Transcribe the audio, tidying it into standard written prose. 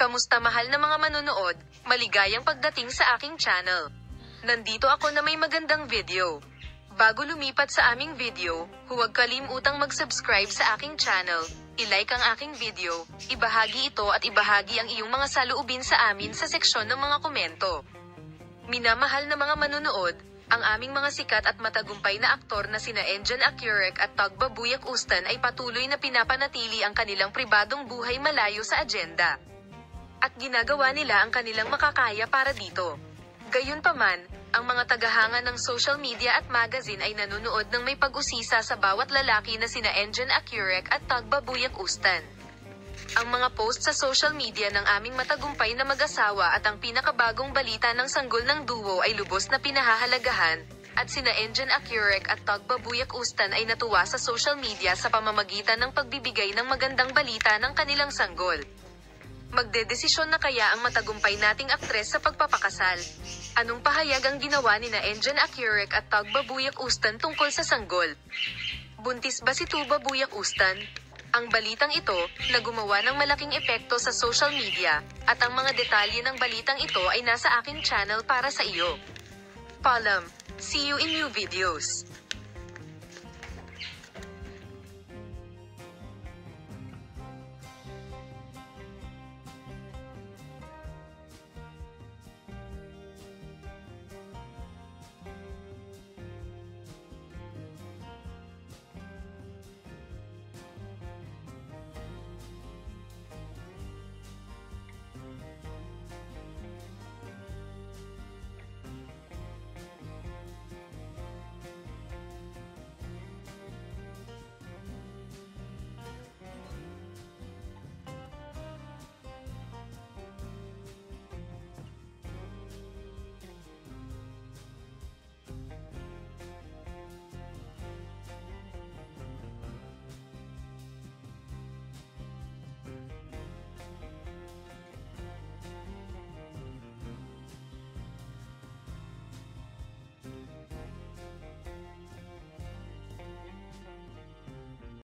Kamusta mahal na mga manonood, maligayang pagdating sa aking channel. Nandito ako na may magandang video. Bago lumipat sa aming video, huwag kalimutang mag-subscribe sa aking channel, i-like ang aking video, ibahagi ito at ibahagi ang iyong mga saloobin sa amin sa seksyon ng mga komento. Minamahal na mga manonood, ang aming mga sikat at matagumpay na aktor na sina Engin Akyurek at Tagbabuyak Ustan ay patuloy na pinapanatili ang kanilang pribadong buhay malayo sa agenda. At ginagawa nila ang kanilang makakaya para dito. Gayunpaman, ang mga tagahanga ng social media at magazine ay nanunood ng may pag-usisa sa bawat lalaki na sina Engin Akyurek at Tagbabuyak Ustan. Ang mga post sa social media ng aming matagumpay na mag-asawa at ang pinakabagong balita ng sanggol ng duo ay lubos na pinahahalagahan, at sina Engin Akyurek at Tagbabuyak Ustan ay natuwa sa social media sa pamamagitan ng pagbibigay ng magandang balita ng kanilang sanggol. Magdedesisyon na kaya ang matagumpay nating aktres sa pagpapakasal? Anong pahayag ang ginawa nina Engin Akyurek at Tagbabuyak Ustan tungkol sa sanggol? Buntis ba si Tagbabuyak Ustan? Ang balitang ito, na gumawa ng malaking epekto sa social media, at ang mga detalye ng balitang ito ay nasa aking channel para sa iyo. Paalam. See you in new videos.